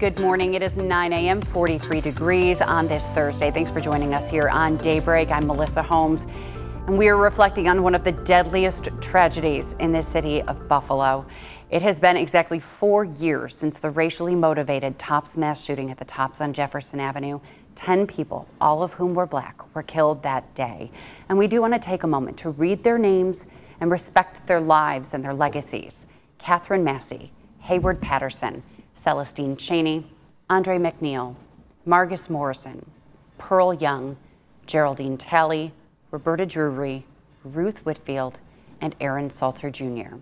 Good morning. It is 9 a.m., 43 degrees on this Thursday. Thanks for joining us here on Daybreak. I'm Melissa Holmes, and we are reflecting on one of the deadliest tragedies in the city of Buffalo. It has been exactly 4 years since the racially motivated Tops mass shooting at the Tops on Jefferson Avenue. 10 people, all of whom were Black, were killed that day. And we do want to take a moment to read their names and respect their lives and their legacies. Catherine Massey, Hayward Patterson, Celestine Cheney, Andre McNeil, Margus Morrison, Pearl Young, Geraldine Talley, Roberta Drury, Ruth Whitfield, and Aaron Salter Jr.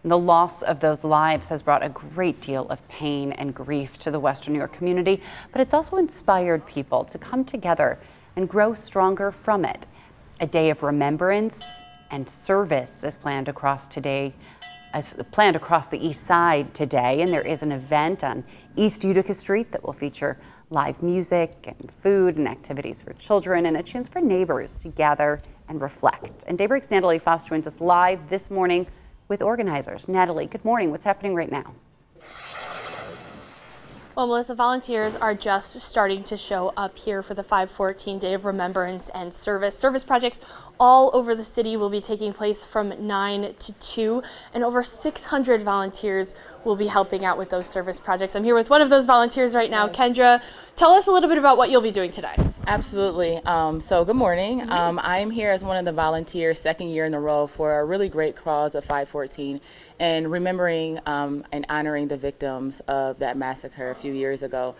And the loss of those lives has brought a great deal of pain and grief to the Western New York community, but it's also inspired people to come together and grow stronger from it. A day of remembrance and service is planned across the East Side today, and there is an event on East Utica Street that will feature live music and food and activities for children and a chance for neighbors to gather and reflect. And Daybreak's Natalie Foss joins us live this morning with organizers. Natalie, good morning. What's happening right now? Well, Melissa, volunteers are just starting to show up here for the 514 Day of Remembrance and Service. Service projects all over the city will be taking place from 9 to 2, and over 600 volunteers will be helping out with those service projects. I'm here with one of those volunteers right now. Yes. Kendra, tell us a little bit about what you'll be doing today. Absolutely. So good morning. I'm here as one of the volunteers, second year in a row, for a really great cause of 514 and remembering and honoring the victims of that massacre a few years ago.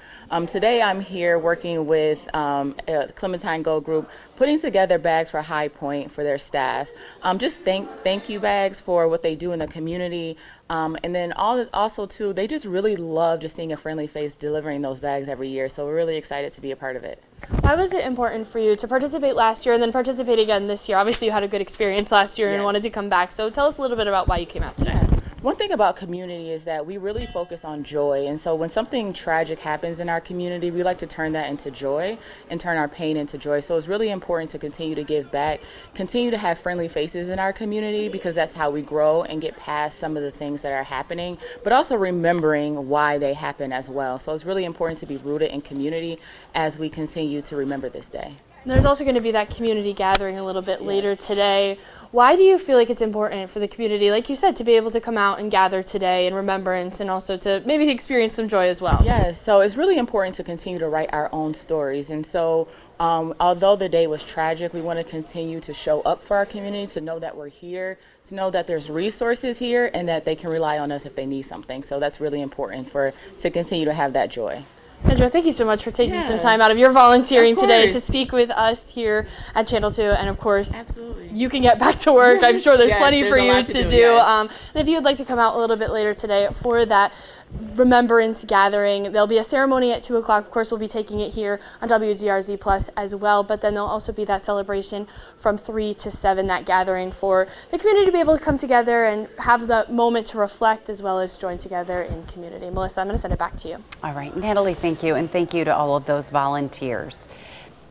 Today I'm here working with Clementine Gold Group, putting together bags for High Point for their staff. Just thank you bags for what they do in the community. And then also too, they just really love just seeing a friendly face delivering those bags every year. So we're really excited to be a part of it. Why was it important for you to participate last year and then participate again this year? Obviously you had a good experience last year and wanted to come back. So tell us a little bit about why you came out today. One thing about community is that we really focus on joy, and so when something tragic happens in our community, we like to turn that into joy and turn our pain into joy. So it's really important to continue to give back, continue to have friendly faces in our community, because that's how we grow and get past some of the things that are happening, but also remembering why they happen as well. So it's really important to be rooted in community as we continue to remember this day. There's also going to be that community gathering a little bit later today. Why do you feel like it's important for the community, like you said, to be able to come out and gather today in remembrance and also to maybe experience some joy as well? Yes, so it's really important to continue to write our own stories. And so although the day was tragic, we want to continue to show up for our community, to know that we're here, to know that there's resources here and that they can rely on us if they need something. So that's really important to continue to have that joy. Kendra, thank you so much for taking some time out of your volunteering today to speak with us here at Channel 2. And of course, you can get back to work. I'm sure there's plenty for you to do. And if you would like to come out a little bit later today for that remembrance gathering, there'll be a ceremony at 2 o'clock. Of course, we'll be taking it here on WGRZ Plus as well. But then there'll also be that celebration from 3 to 7, that gathering for the community to be able to come together and have the moment to reflect as well as join together in community. Melissa, I'm going to send it back to you. All right, Natalie, thank you. And thank you to all of those volunteers.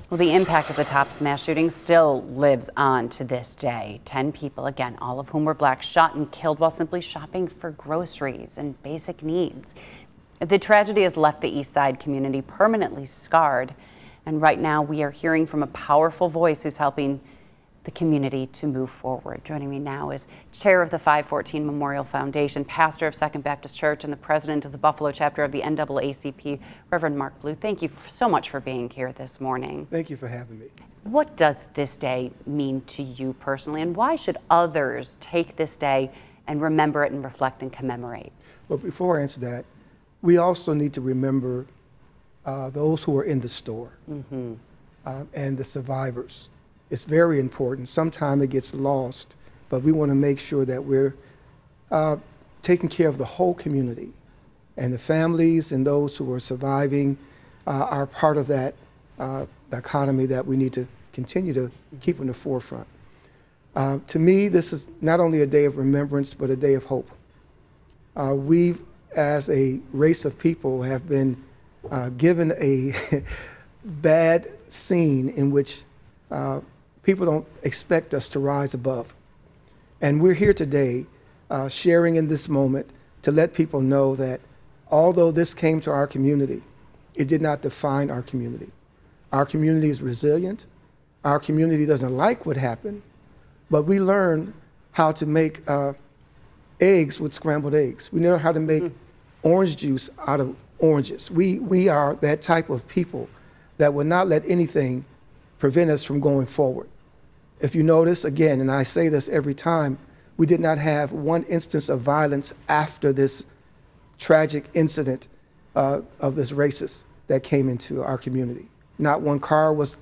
Well, the impact of the Tops mass shooting still lives on to this day. 10 people, again, all of whom were Black, shot and killed while simply shopping for groceries and basic needs. The tragedy has left the East Side community permanently scarred. And right now we are hearing from a powerful voice who's helping the community to move forward. Joining me now is chair of the 514 Memorial Foundation, pastor of Second Baptist Church, and the president of the Buffalo chapter of the NAACP, Reverend Mark Blue. Thank you so much for being here this morning. Thank you for having me. What does this day mean to you personally, and why should others take this day and remember it and reflect and commemorate? Well, before I answer that, we also need to remember those who are in the store and the survivors. It's very important. Sometimes it gets lost, but we want to make sure that we're taking care of the whole community, and the families and those who are surviving are part of that economy that we need to continue to keep in the forefront. To me, this is not only a day of remembrance, but a day of hope. We, as a race of people, have been given a bad scene in which people don't expect us to rise above. And we're here today sharing in this moment to let people know that although this came to our community, it did not define our community. Our community is resilient. Our community doesn't like what happened, but we learned how to make eggs with scrambled eggs. We know how to make orange juice out of oranges. We are that type of people that will not let anything prevent us from going forward. If you notice, again, and I say this every time, we did not have one instance of violence after this tragic incident of this racist that came into our community. Not one car was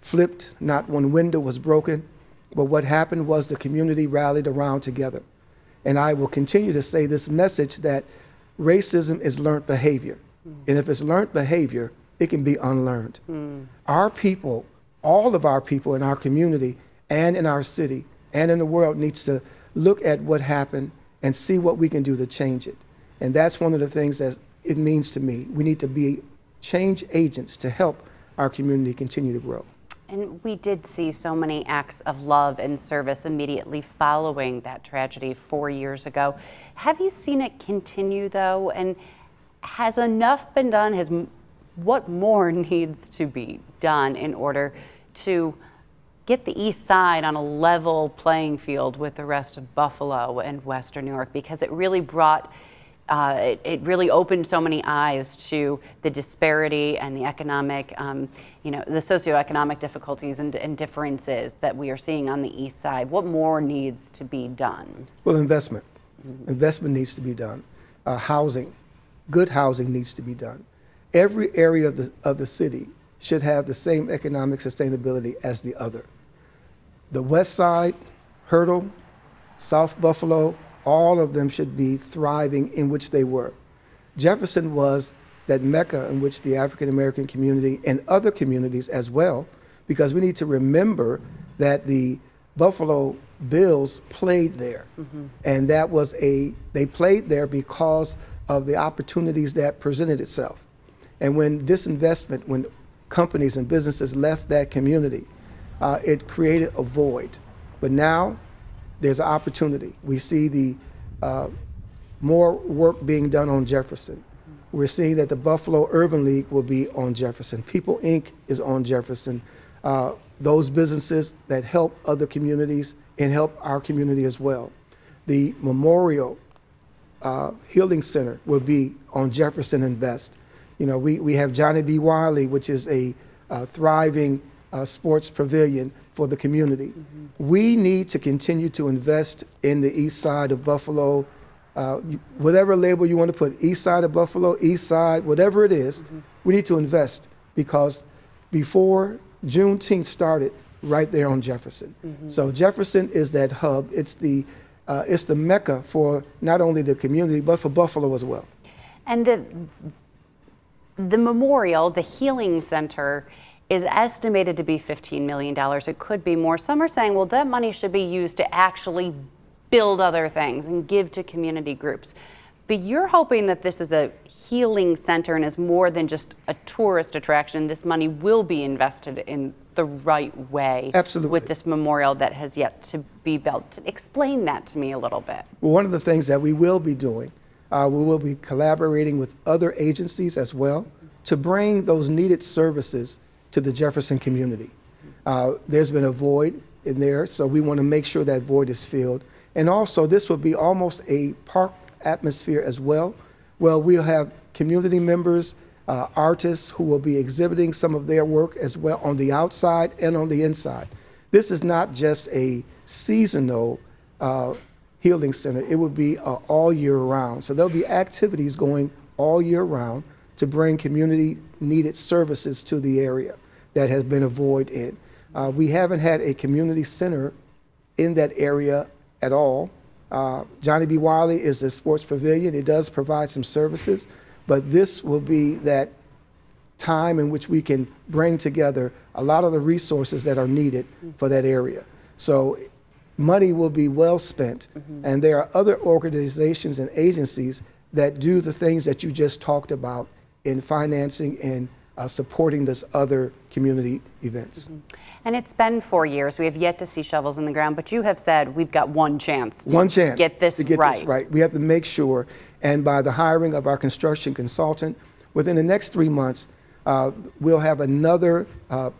flipped, not one window was broken, but what happened was the community rallied around together. And I will continue to say this message that racism is learned behavior. And if it's learned behavior, it can be unlearned. Our people, all of our people in our community and in our city and in the world needs to look at what happened and see what we can do to change it. And that's one of the things that it means to me. We need to be change agents to help our community continue to grow. And we did see so many acts of love and service immediately following that tragedy 4 years ago. Have you seen it continue, though? And has enough been done? What more needs to be done in order to get the East Side on a level playing field with the rest of Buffalo and Western New York? Because it really brought it really opened so many eyes to the disparity and the economic, the socioeconomic difficulties and differences that we are seeing on the East Side. What more needs to be done? Well, investment. Investment needs to be done. Housing, good housing needs to be done. Every area of the city should have the same economic sustainability as the other. The West Side, Hurdle, South Buffalo, all of them should be thriving in which they were. Jefferson was that mecca in which the African American community and other communities as well, because we need to remember that the Buffalo Bills played there. And they played there because of the opportunities that presented itself. And when disinvestment, when companies and businesses left that community, it created a void. But now, there's an opportunity. We see the more work being done on Jefferson. We're seeing that the Buffalo Urban League will be on Jefferson. People Inc. is on Jefferson. Those businesses that help other communities and help our community as well. The Memorial Healing Center will be on Jefferson and Best. We have Johnny B. Wiley, which is a thriving sports pavilion for the community. We need to continue to invest in the East Side of Buffalo, whatever label you want to put, East Side of Buffalo, East Side, whatever it is, we need to invest because before Juneteenth started right there on Jefferson. So Jefferson is that hub. It's the mecca for not only the community, but for Buffalo as well. And the memorial, the healing center, is estimated to be $15 million. It could be more. Some are saying, well, that money should be used to actually build other things and give to community groups. But you're hoping that this is a healing center and is more than just a tourist attraction. This money will be invested in the right way. Absolutely. With this memorial that has yet to be built. Explain that to me a little bit. Well, one of the things that we will be doing, we will be collaborating with other agencies as well to bring those needed services to the Jefferson community. There's been a void in there, so we want to make sure that void is filled. And also, this will be almost a park atmosphere as well. Well, we'll have community members, artists who will be exhibiting some of their work as well on the outside and on the inside. This is not just a seasonal healing center. It will be all year round. So there'll be activities going all year round to bring community needed services to the area that has been a void in. We haven't had a community center in that area at all. Johnny B. Wiley is a sports pavilion. It does provide some services, but this will be that time in which we can bring together a lot of the resources that are needed for that area. So money will be well spent, and there are other organizations and agencies that do the things that you just talked about in financing and supporting those other community events. And it's been 4 years. We have yet to see shovels in the ground, but you have said we've got one chance to get this to get right. this right. We have to make sure, and by the hiring of our construction consultant, within the next 3 months, we'll have another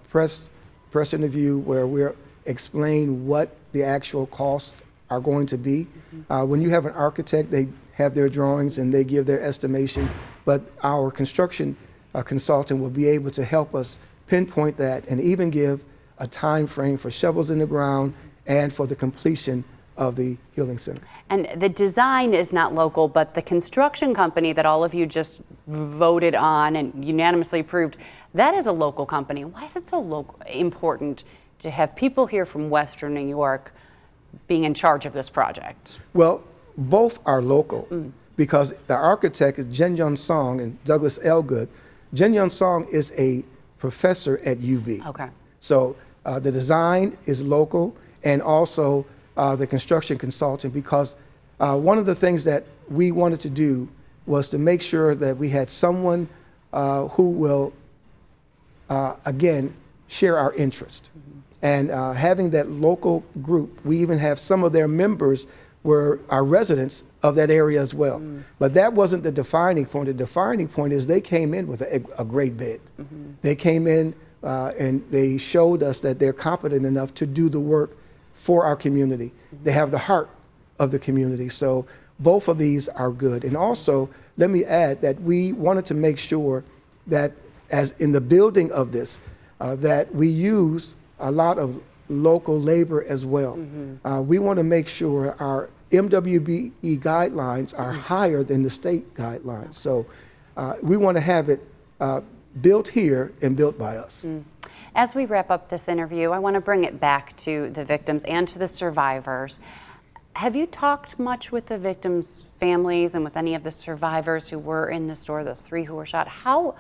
press interview where we'll explain what the actual costs are going to be. When you have an architect, they have their drawings and they give their estimation, but our construction consultant will be able to help us pinpoint that and even give a time frame for shovels in the ground and for the completion of the Healing Center. And the design is not local, but the construction company that all of you just voted on and unanimously approved, that is a local company. Why is it so important to have people here from Western New York being in charge of this project? Well, both are local because the architect is Jin Yun Song and Douglas Elgood. Jin Yun Song is a professor at UB. Okay. So the design is local, and also the construction consultant, because one of the things that we wanted to do was to make sure that we had someone who will, again, share our interest. And having that local group, we even have some of their members were our residents of that area as well. But that wasn't the defining point. The defining point is they came in with a great bid. They came in and they showed us that they're competent enough to do the work for our community. They have the heart of the community. So both of these are good. And also, let me add that we wanted to make sure that as in the building of this, that we use a lot of local labor as well. We want to make sure our MWBE guidelines are higher than the state guidelines. So we want to have it built here and built by us. As we wrap up this interview, I want to bring it back to the victims and to the survivors. Have you talked much with the victims' families and with any of the survivors who were in the store, those 3 who were shot? How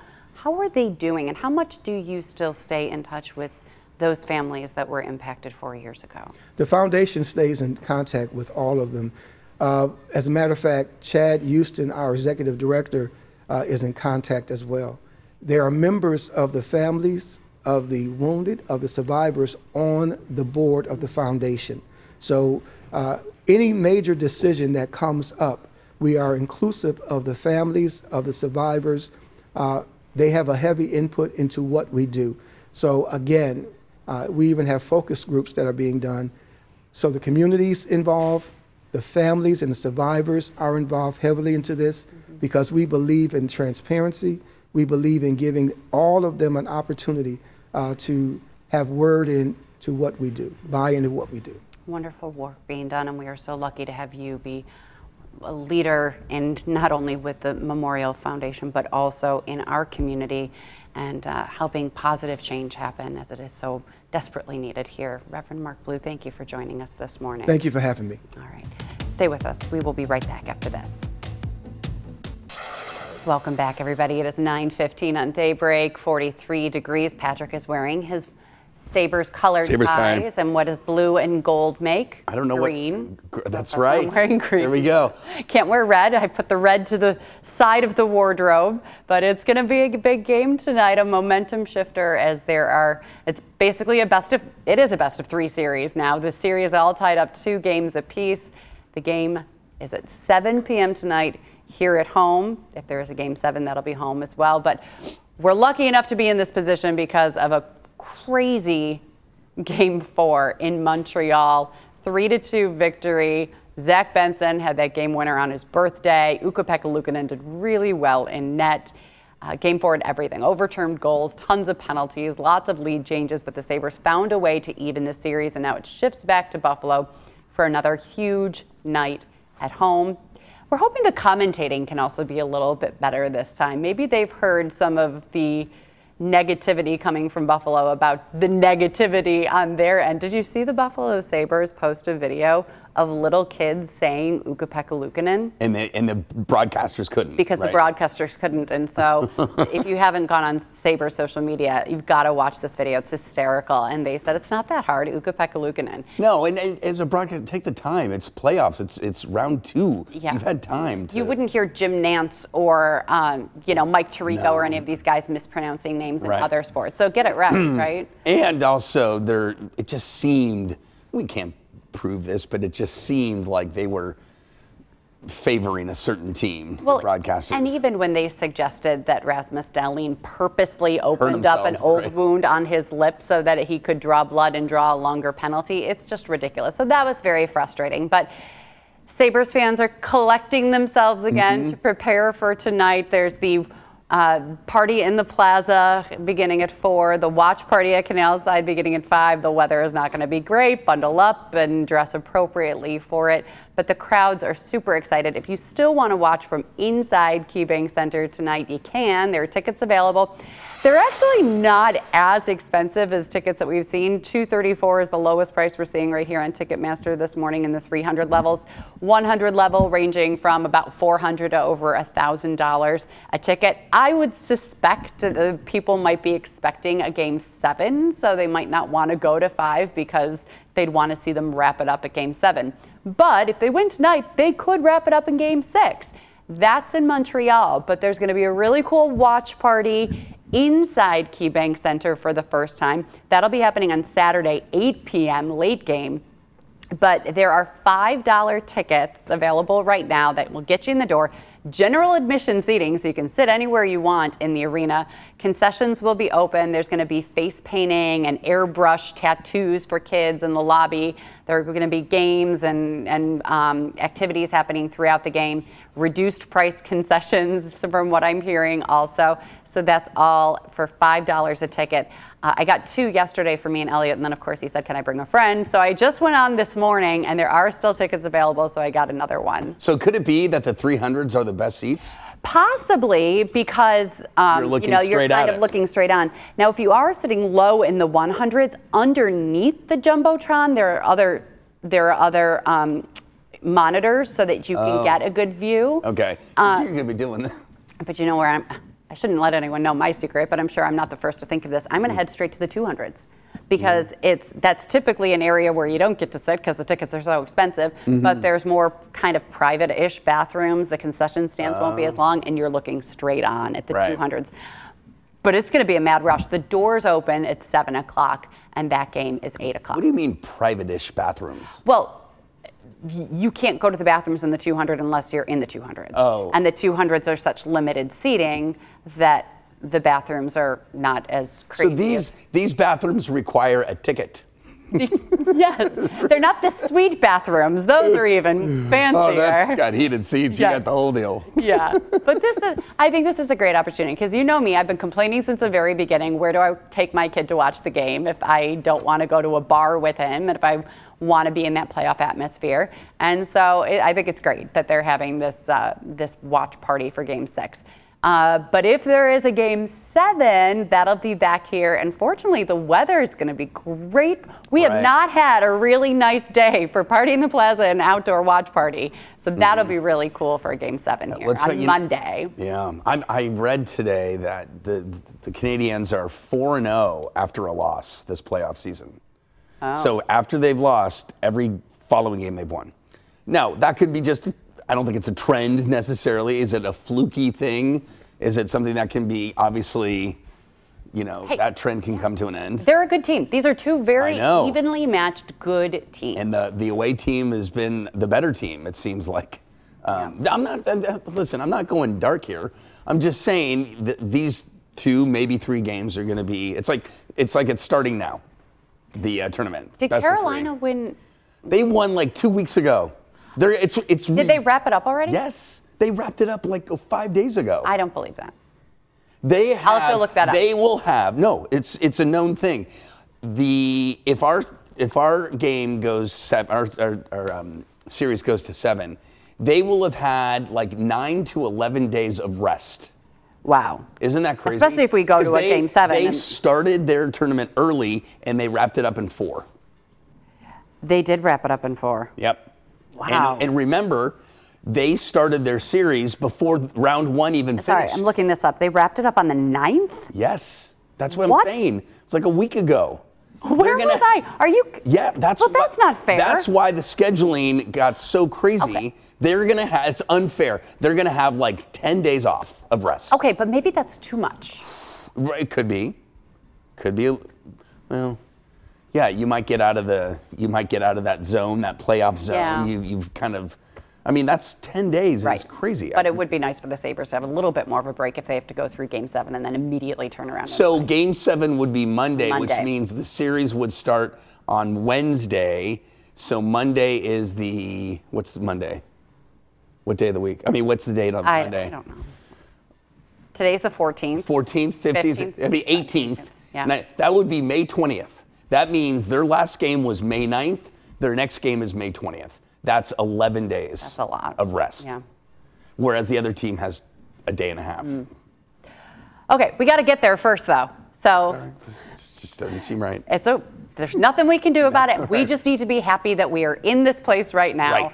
are they doing, and how much do you still stay in touch with those families that were impacted 4 years ago? The foundation stays in contact with all of them. As a matter of fact, Chad Houston, our executive director, is in contact as well. There are members of the families of the wounded, of the survivors on the board of the foundation. So any major decision that comes up, we are inclusive of the families of the survivors. They have a heavy input into what we do. So again, we even have focus groups that are being done. So the communities involved, the families and the survivors are involved heavily into this because we believe in transparency. We believe in giving all of them an opportunity to have word into what we do, buy into what we do. Wonderful work being done, and we are so lucky to have you be a leader in not only with the Memorial Foundation, but also in our community and helping positive change happen as it is so desperately needed here. Reverend Mark Blue, thank you for joining us this morning. Thank you for having me. All right, stay with us. We will be right back after this. Welcome back, everybody. It is 9:15 on Daybreak, 43 degrees. Patrick is wearing his Sabres colored ties. And what does blue and gold make? I don't know green. what. That's right. I'm wearing green. There we go. Can't wear red. I put the red to the side of the wardrobe, but it's going to be a big game tonight, a momentum shifter as it's basically it is a best of 3 series now. The series is all tied up 2 games apiece. The game is at 7 p.m. tonight here at home. If there is a game 7, that'll be home as well. But we're lucky enough to be in this position because of a crazy game 4 in Montreal, 3-2 victory. Zach Benson had that game winner on his birthday. Ukko-Pekka Luukkonen did really well in net. Game 4 and everything. Overturned goals, tons of penalties, lots of lead changes, but the Sabres found a way to even the series, and now it shifts back to Buffalo for another huge night at home. We're hoping the commentating can also be a little bit better this time. Maybe they've heard some of the negativity coming from Buffalo about the negativity on their end. Did you see the Buffalo Sabres post a video of little kids saying Ukko-Pekka-Luukkonen. And the broadcasters couldn't. Because the broadcasters couldn't. And so if you haven't gone on Sabres social media, you've got to watch this video. It's hysterical. And they said it's not that hard, Ukko-Pekka-Luukkonen. No, and as a broadcaster, take the time. It's playoffs. It's round 2. Yeah. You've had time to. You wouldn't hear Jim Nantz or Mike Tirico or any of these guys mispronouncing names in other sports. So get it right, right? And also, it just seemed, we can't prove this, but it just seemed like they were favoring a certain team, the broadcasters. And even when they suggested that Rasmus Dahlin purposely opened up an old wound on his lip so that he could draw blood and draw a longer penalty, it's just ridiculous. So that was very frustrating. But Sabres fans are collecting themselves again to prepare for tonight. There's the party in the plaza beginning at 4, the watch party at Canal Side beginning at 5. The weather is not going to be great. Bundle up and dress appropriately for it. But the crowds are super excited. If you still want to watch from inside KeyBank Center tonight, you can. There are tickets available. They're actually not as expensive as tickets that we've seen. $234 is the lowest price we're seeing right here on Ticketmaster this morning in the 300 levels. 100 level ranging from about $400 to over $1,000 a ticket. I would suspect that people might be expecting a Game 7, so they might not want to go to 5 because they'd want to see them wrap it up at Game 7. But if they win tonight, they could wrap it up in Game 6. That's in Montreal, but there's going to be a really cool watch party inside KeyBank Center for the first time. That'll be happening on Saturday, 8 p.m., late game. But there are $5 tickets available right now that will get you in the door. General admission seating, so you can sit anywhere you want in the arena. Concessions will be open. There's going to be face painting and airbrush tattoos for kids in the lobby. There are going to be games and activities happening throughout the game. Reduced price concessions from what I'm hearing also. So that's all for $5 a ticket. I got 2 yesterday for me and Elliot, and then of course he said, can I bring a friend? So I just went on this morning, and there are still tickets available, so I got another one. So could it be that the 300s are the best seats? Possibly, because you're kind of looking straight on. Now, if you are sitting low in the 100s, underneath the Jumbotron, there are other monitors so that you can get a good view. Okay, you're going to be doing that. But you know where I shouldn't let anyone know my secret, but I'm sure I'm not the first to think of this. I'm going to head straight to the 200s because that's typically an area where you don't get to sit because the tickets are so expensive, but there's more kind of private-ish bathrooms. The concession stands won't be as long, and you're looking straight on at the 200s. But it's going to be a mad rush. The doors open at 7 o'clock, and that game is 8 o'clock. What do you mean private-ish bathrooms? Well, you can't go to the bathrooms in the 200 unless you're in the 200s. Oh. And the 200s are such limited seating that the bathrooms are not as crazy. So these bathrooms require a ticket. Yes, they're not the suite bathrooms. Those are even fancier. Oh, that's got heated seats. You got the whole deal. Yeah, but I think this is a great opportunity because you know me, I've been complaining since the very beginning. Where do I take my kid to watch the game if I don't want to go to a bar with him and if I want to be in that playoff atmosphere? And so I think it's great that they're having this watch party for Game 6. But if there is a Game 7, that'll be back here. And fortunately, the weather is going to be great. We have not had a really nice day for Party in the Plaza and outdoor watch party. So that'll be really cool for a Game 7 here on Monday. Yeah, I read today that the Canadiens are 4-0 after a loss this playoff season. Oh. So after they've lost, every following game they've won. Now, that could be just, I don't think it's a trend necessarily. Is it a fluky thing? Is it something that can be, obviously, that trend can come to an end? They're a good team. These are two very evenly matched good teams. And the away team has been the better team, it seems like. I'm not going dark here. I'm just saying that these 2, maybe 3 games are going to be, it's like it's starting now, the tournament. Did Carolina win? They won like 2 weeks ago. Did they wrap it up already? Yes, they wrapped it up like 5 days ago. I don't believe that. I'll have to look that up. They will have. No, it's a known thing. If our game goes 7, our series goes to 7, they will have had like 9 to 11 days of rest. Wow. Isn't that crazy? Especially if we go to a Game 7. They started their tournament early and they wrapped it up in 4. They did wrap it up in 4. Yep. Wow. And remember, they started their series before round one even finished. Sorry, I'm looking this up. They wrapped it up on the 9th? Yes, that's what What? I'm saying. It's like a week ago. Where was I? Are you? Yeah, that's Well, that's not fair. That's why the scheduling got so crazy. Okay. They're gonna have, it's unfair. They're gonna have like 10 days off of rest. Okay, but maybe that's too much. Right, it could be. Well, yeah, you might get out of that zone, that playoff zone. Yeah. You've kind of, I mean, that's 10 days. Right. It's crazy. But it would be nice for the Sabres to have a little bit more of a break if they have to go through Game 7 and then immediately turn around. So Game 7 would be Monday, which Monday. means the series would start on Wednesday. So Monday is what's Monday? What day of the week? I mean, what's the date on Monday? I don't know. Today's the 14th. 14th, 15th, it'd be 18th. Yeah. And that would be May 20th. That means their last game was May 9th. Their next game is May 20th. That's 11 days That's a lot. of rest. Yeah. Whereas the other team has a day and a half. Okay, we got to get there first, though. So Sorry, just doesn't seem right. there's nothing we can do about it. We just need to be happy that we are in this place right now.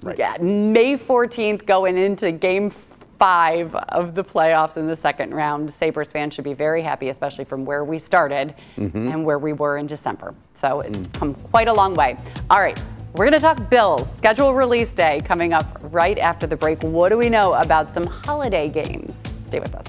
Right. Yeah, May 14th, going into Game 5 of the playoffs in the second round. Sabres fans should be very happy, especially from where we started and where we were in December. So it's come quite a long way. All right, we're going to talk Bills. Schedule release day coming up right after the break. What do we know about some holiday games? Stay with us.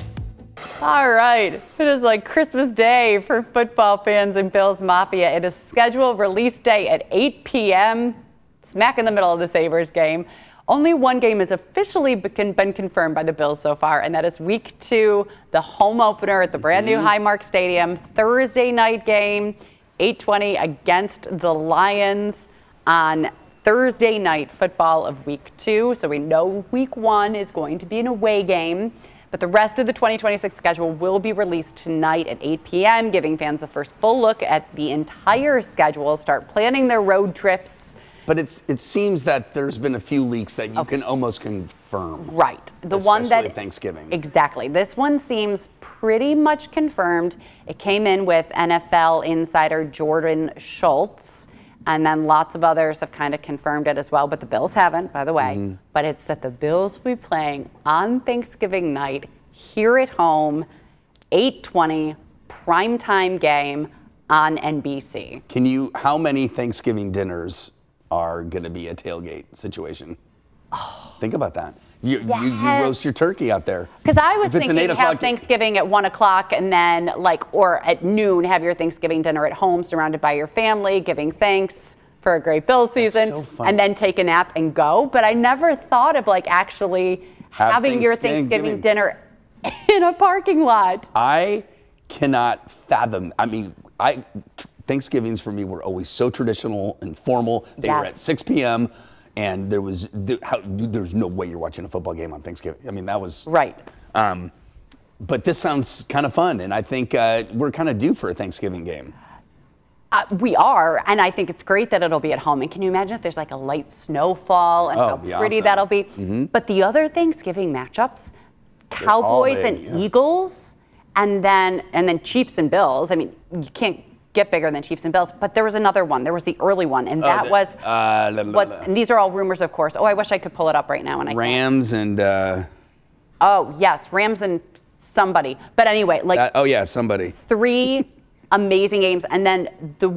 All right, it is like Christmas Day for football fans in Bills Mafia. It is schedule release day at 8 p.m., smack in the middle of the Sabres game. Only one game has officially been confirmed by the Bills so far, and that is Week 2, the home opener at the brand new Highmark Stadium. Thursday night game, 8:20 against the Lions on Thursday night football of Week 2. So we know Week 1 is going to be an away game. But the rest of the 2026 schedule will be released tonight at 8 p.m., giving fans a first full look at the entire schedule, start planning their road trips. But it seems that there's been a few leaks that you can almost confirm. Right. The one Especially that Thanksgiving. Exactly. This one seems pretty much confirmed. It came in with NFL insider Jordan Schultz, and then lots of others have kind of confirmed it as well, but the Bills haven't, by the way. But it's that the Bills will be playing on Thanksgiving night here at home, 8:20 primetime game on NBC. How many Thanksgiving dinners are going to be a tailgate situation? Think about that. You roast your turkey out there. Because I was If it's an thinking 8 have o'clock Thanksgiving at 1 o'clock and then or at noon have your Thanksgiving dinner at home surrounded by your family, giving thanks for a great Bills season, so funny. and then take a nap and go. But I never thought of actually having your Thanksgiving dinner in a parking lot. I cannot fathom. I mean, Thanksgivings for me were always so traditional and formal. They were at 6 p.m. and there's no way you're watching a football game on Thanksgiving. I mean, that was right. But this sounds kind of fun, and I think we're kind of due for a Thanksgiving game. We are, and I think it's great that it'll be at home. And can you imagine if there's like a light snowfall and how pretty awesome. that'll be? But the other Thanksgiving matchups, Cowboys and Eagles, and then Chiefs and Bills. I mean, you can't get bigger than Chiefs and Bills. But there was another one. There was the early one, and that was and these are all rumors, of course. Oh, I wish I could pull it up right now. And Rams and. Oh yes, Rams and somebody. But anyway, somebody. 3 amazing games, and then the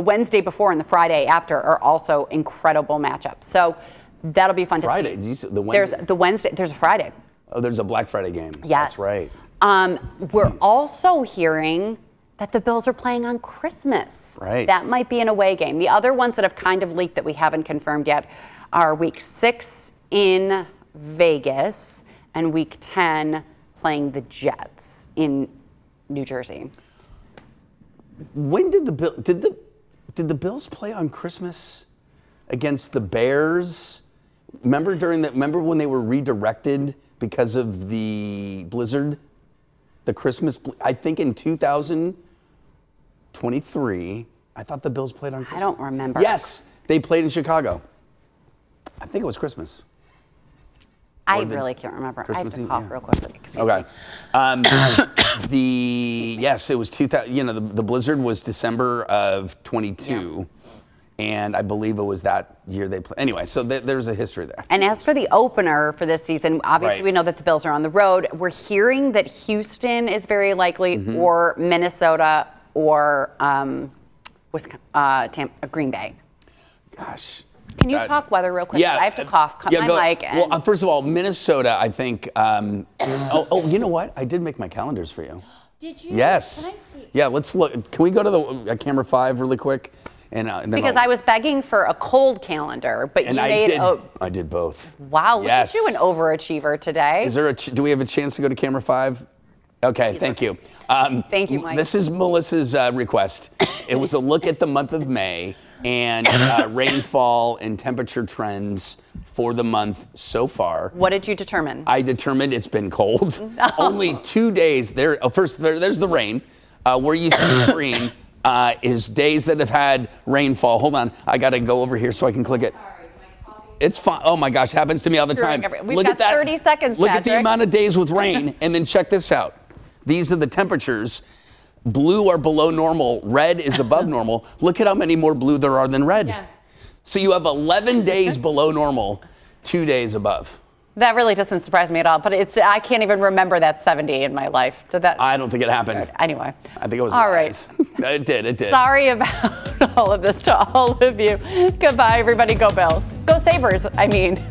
Wednesday before and the Friday after are also incredible matchups. So that'll be fun Friday. to see. Did you say the Wednesday? There's the Wednesday. There's a Friday. Oh, there's a Black Friday game. Yes, That's right. We're also hearing that the Bills are playing on Christmas. Right. That might be an away game. The other ones that have kind of leaked that we haven't confirmed yet are Week 6 in Vegas and Week 10 playing the Jets in New Jersey. When did the Bills play on Christmas against the Bears? Remember when they were redirected because of the blizzard? The Christmas, I think in 2023, I thought the Bills played on Christmas. I don't remember. Yes, they played in Chicago. I think it was Christmas. I really can't remember. I have to cough real quickly. Okay. Yes, it was 2000. The blizzard was December of 22, And I believe it was that year they played. Anyway, so there's a history there. And as for the opener for this season, obviously Right. we know that the Bills are on the road. We're hearing that Houston is very likely, or Minnesota, or Green Bay. Gosh. Can you talk weather real quick? Yeah. I have to cough. Cut Yeah, my mic. And well, first of all, Minnesota, I think. You know what? I did make my calendars for you. Did you? Yes. Can I see? Yeah, let's look. Can we go to the camera 5 really quick? And then because I was begging for a cold calendar, but you made I did both. Wow, look Yes. at you, an overachiever today. Is there do we have a chance to go to camera 5? Okay, thank you. Thank you, Mike. This is Melissa's request. It was a look at the month of May and rainfall and temperature trends for the month so far. What did you determine? I determined it's been cold. Only 2 days there. First, there's the rain. Where you see green is days that have had rainfall. Hold on, I got to go over here so I can click it. It's fine. Oh my gosh, happens to me all the time. We've got 30 seconds, Look at the Patrick. amount of days with rain, and then check this out. These are the temperatures. Blue are below normal. Red is above normal. Look at how many more blue there are than red. Yeah. So you have 11 days below normal, 2 days above. That really doesn't surprise me at all, but I can't even remember that 70 in my life. Did that? I don't think it happened. Anyway. I think it was all lies. right. It did. Sorry about all of this to all of you. Goodbye, everybody. Go Bills. Go Sabres, I mean.